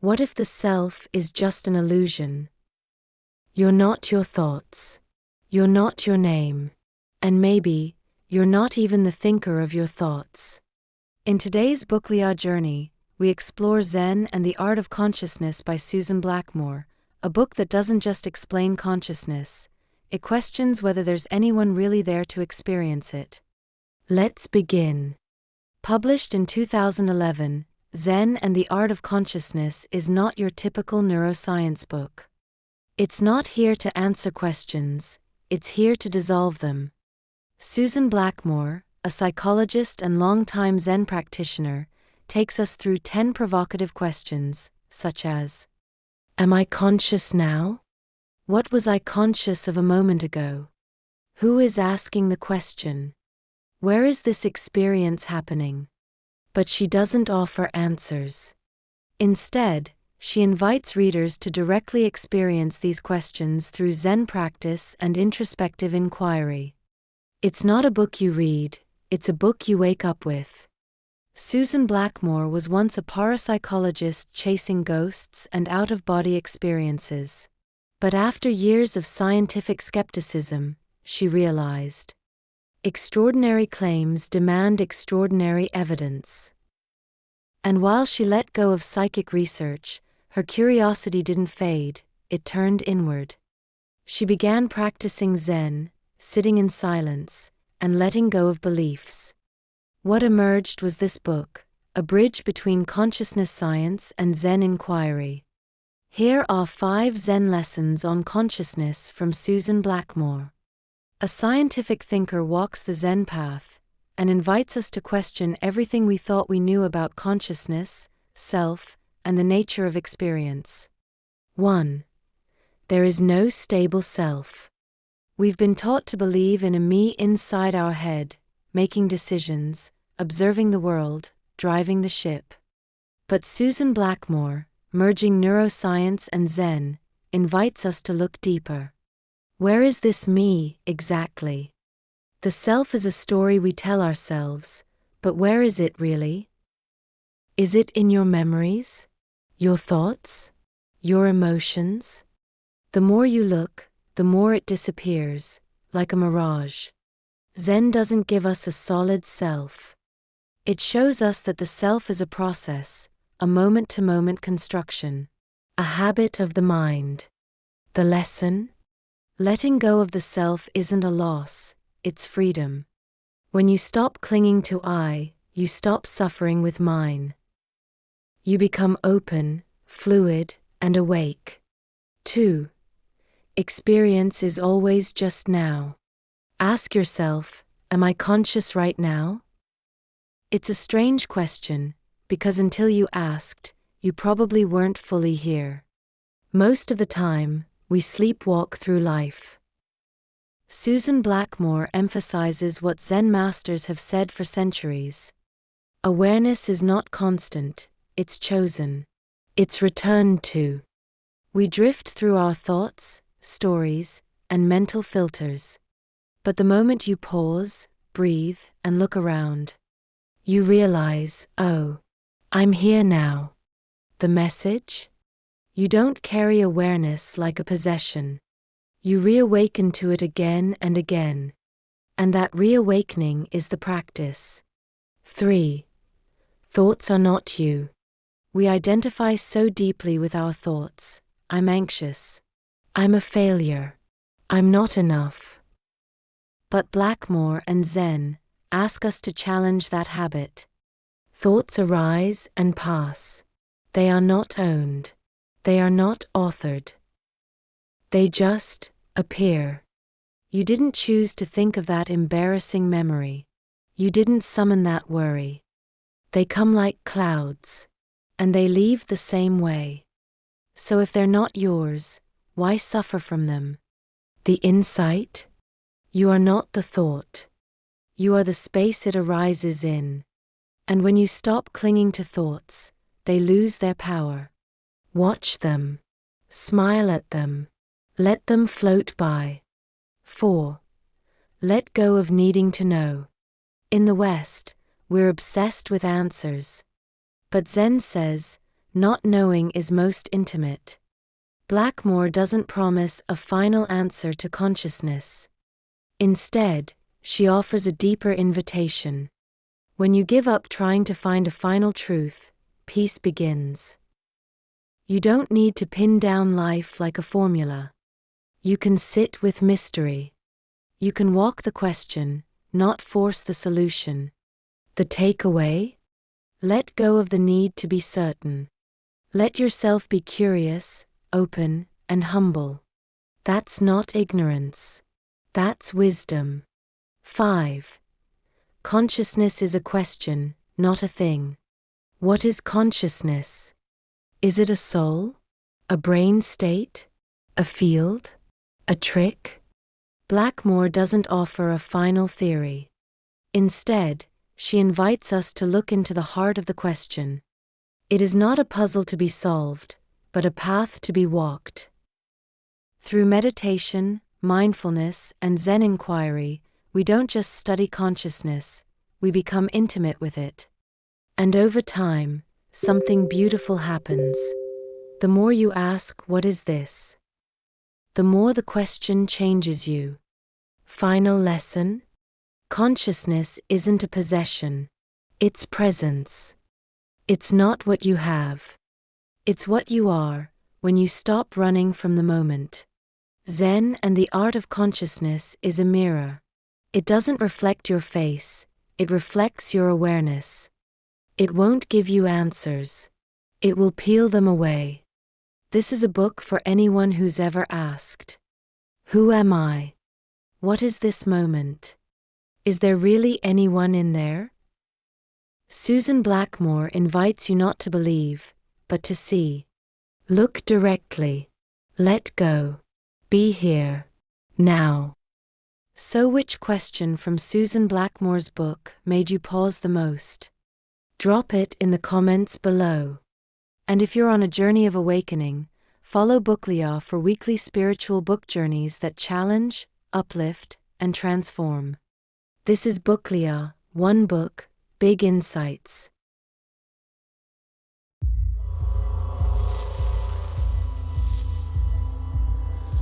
What if the self is just an illusion? You're not your thoughts. You're not your name. And maybe, you're not even the thinker of your thoughts. In today's BookLia journey, we explore Zen and the Art of Consciousness by Susan Blackmore, a book that doesn't just explain consciousness, it questions whether there's anyone really there to experience it. Let's begin. Published in 2011, Zen and the Art of Consciousness is not your typical neuroscience book. It's not here to answer questions, it's here to dissolve them. Susan Blackmore, a psychologist and longtime Zen practitioner, takes us through 10 provocative questions, such as: Am I conscious now? What was I conscious of a moment ago? Who is asking the question? Where is this experience happening? But she doesn't offer answers. Instead, she invites readers to directly experience these questions through Zen practice and introspective inquiry. It's not a book you read, it's a book you wake up with. Susan Blackmore was once a parapsychologist chasing ghosts and out-of-body experiences. But after years of scientific skepticism, she realized, extraordinary claims demand extraordinary evidence. And while she let go of psychic research, her curiosity didn't fade, it turned inward. She began practicing Zen, sitting in silence, and letting go of beliefs. What emerged was this book, a bridge between consciousness science and Zen inquiry. Here are 5 Zen lessons on consciousness from Susan Blackmore. A scientific thinker walks the Zen path and invites us to question everything we thought we knew about consciousness, self, and the nature of experience. 1. There is no stable self. We've been taught to believe in a me inside our head, making decisions, observing the world, driving the ship. But Susan Blackmore, merging neuroscience and Zen, invites us to look deeper. Where is this me, exactly? The self is a story we tell ourselves, but where is it really? Is it in your memories? Your thoughts? Your emotions? The more you look, the more it disappears, like a mirage. Zen doesn't give us a solid self. It shows us that the self is a process, a moment-to-moment construction, a habit of the mind. The lesson? Letting go of the self isn't a loss, it's freedom. When you stop clinging to I, you stop suffering with mine. You become open, fluid, and awake. 2. Experience is always just now. Ask yourself, am I conscious right now? It's a strange question, because until you asked, you probably weren't fully here. Most of the time, we sleepwalk through life. Susan Blackmore emphasizes what Zen masters have said for centuries. Awareness is not constant, it's chosen. It's returned to. We drift through our thoughts, stories, and mental filters. But the moment you pause, breathe, and look around, you realize, oh, I'm here now. The message? You don't carry awareness like a possession. You reawaken to it again and again. And that reawakening is the practice. 3. Thoughts are not you. We identify so deeply with our thoughts. I'm anxious. I'm a failure. I'm not enough. But Blackmore and Zen ask us to challenge that habit. Thoughts arise and pass. They are not owned. They are not authored. They just appear. You didn't choose to think of that embarrassing memory. You didn't summon that worry. They come like clouds, and they leave the same way. So if they're not yours, why suffer from them? The insight? You are not the thought. You are the space it arises in. And when you stop clinging to thoughts, they lose their power. Watch them. Smile at them. Let them float by. 4. Let go of needing to know. In the West, we're obsessed with answers. But Zen says, not knowing is most intimate. Blackmore doesn't promise a final answer to consciousness. Instead, she offers a deeper invitation. When you give up trying to find a final truth, peace begins. You don't need to pin down life like a formula. You can sit with mystery. You can walk the question, not force the solution. The takeaway? Let go of the need to be certain. Let yourself be curious, open, and humble. That's not ignorance. That's wisdom. 5. Consciousness is a question, not a thing. What is consciousness? Is it a soul? A brain state? A field? A trick? Blackmore doesn't offer a final theory. Instead, she invites us to look into the heart of the question. It is not a puzzle to be solved, but a path to be walked. Through meditation, mindfulness, and Zen inquiry, we don't just study consciousness, we become intimate with it. And over time, something beautiful happens. The more you ask, "What is this?" the more the question changes you. Final lesson? Consciousness isn't a possession. It's presence. It's not what you have. It's what you are, when you stop running from the moment. Zen and the art of consciousness is a mirror. It doesn't reflect your face, it reflects your awareness. It won't give you answers. It will peel them away. This is a book for anyone who's ever asked, "Who am I? What is this moment? Is there really anyone in there?" Susan Blackmore invites you not to believe, but to see. Look directly. Let go. Be here. Now. So which question from Susan Blackmore's book made you pause the most? Drop it in the comments below. And if you're on a journey of awakening, follow BookLia for weekly spiritual book journeys that challenge, uplift, and transform. This is BookLia, one book, big insights.